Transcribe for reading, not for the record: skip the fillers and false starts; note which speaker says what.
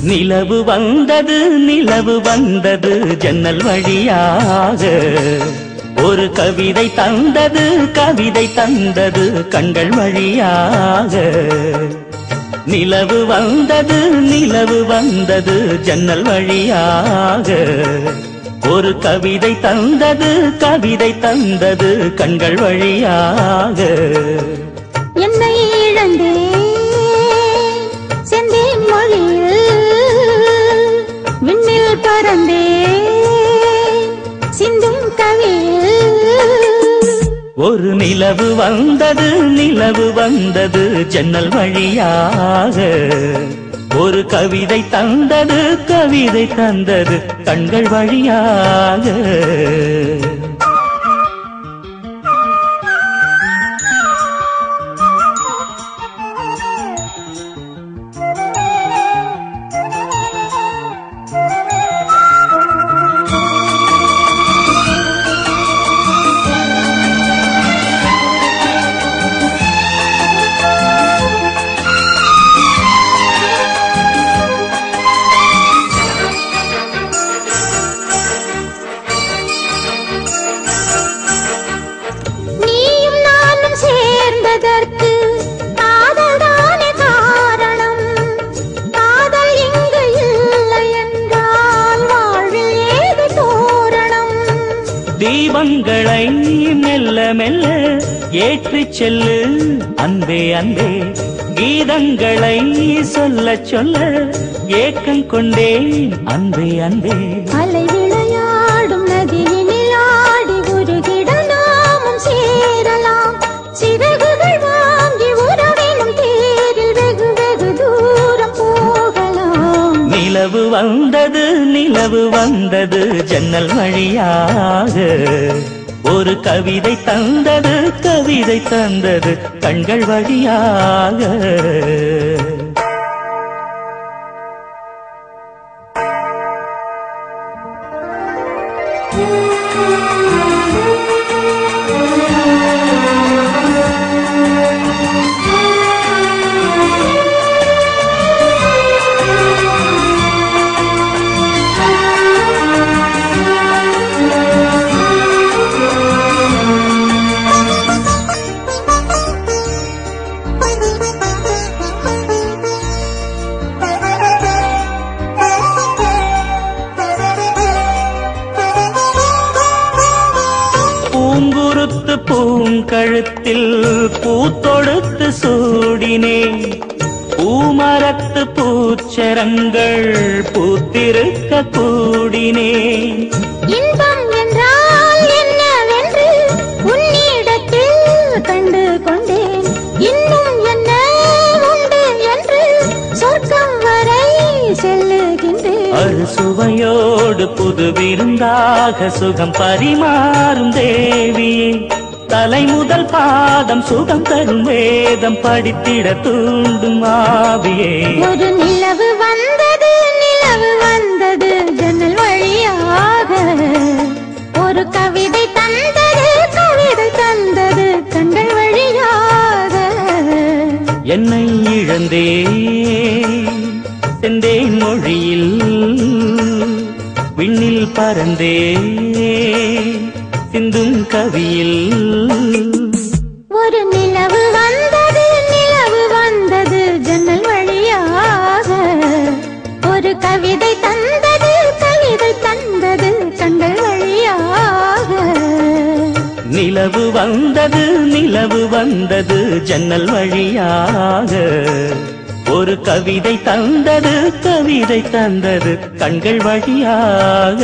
Speaker 1: நிலவு வந்தது நிலவு வந்தது ஜன்னல் வழியாக ஒரு கவிதை தந்தது கவிதை தந்தது கண்கள் வழியாக நிலவு வந்தது நிலவு வந்தது ஜன்னல் வழியாக ஒரு கவிதை தந்தது கவிதை தந்தது கண்கள் வழியாக
Speaker 2: என்னை இழந்தேன் செந்தேன் மொழியில் விண்ணில் பறந்தேன் சிந்தும் கவியில்
Speaker 1: ஒரு நிலவு வந்தது ஜன்னல் வழியாக ஒரு கவிதை தந்தது கவிதை தந்தது கண்கள் வழியாக தீபங்களை மெல்ல மெல்ல ஏற்றிச் செல்லு அன்பே அன்பே கீதங்களை சொல்ல சொல்ல ஏக்கம் கொண்டேன் அன்பே அன்பே
Speaker 2: அலை விளையாடும் நதியினில் ஆடி உருகிட நாமும் சேரலாம் சிறகுகள் வாங்கி உறவினும் தேரில் வெகு வெகு தூரம் போகலாம்
Speaker 1: நிலவு வந்தது ஜன்னல் வழியாக ஒரு கவிதை தந்தது கவிதை தந்தது கண்கள் வழியாக பூங்குருத்து பூங்கழுத்தில் பூத்தொடுத்து சூடினேன் பூமரத்து பூச்சரங்கள் பூத்திருக்க கூடினேன்
Speaker 2: இன்பம் என்றால் என்னவென்று உன்னிடத்தில் கண்டு கொண்டேன் இன்னும் என்ன உண்டு என்று சொர்க்கம் வரை செல்லுகின்றேன்
Speaker 1: அறுசுவையோடு புது விருந்தாக சுகம் பரிமாறும் தேவியே தலை முதல் பாதம் சுகம் தரும் வேதம் படித்திட தூண்டும் ஆவியே
Speaker 2: ஒரு நிலவு வந்தது ஜன்னல் வழியாக ஒரு கவிதை தந்தது கவிதை தந்தது கண்கள் வழியாக
Speaker 1: என்னை இழந்தே செந்தேன் மொழியில் விண்ணில் பறந்தே சிந்தும் கவியில்
Speaker 2: ஒரு நிலவு வந்தது ஜன்னல் வழியாக ஒரு கவிதை தந்தது கவிதை தந்தது கண்கள் வழியாக
Speaker 1: நிலவு வந்தது ஜன்னல் வழியாக ஒரு கவிதை தந்தது கவிதை தந்தது கண்கள் வழியாக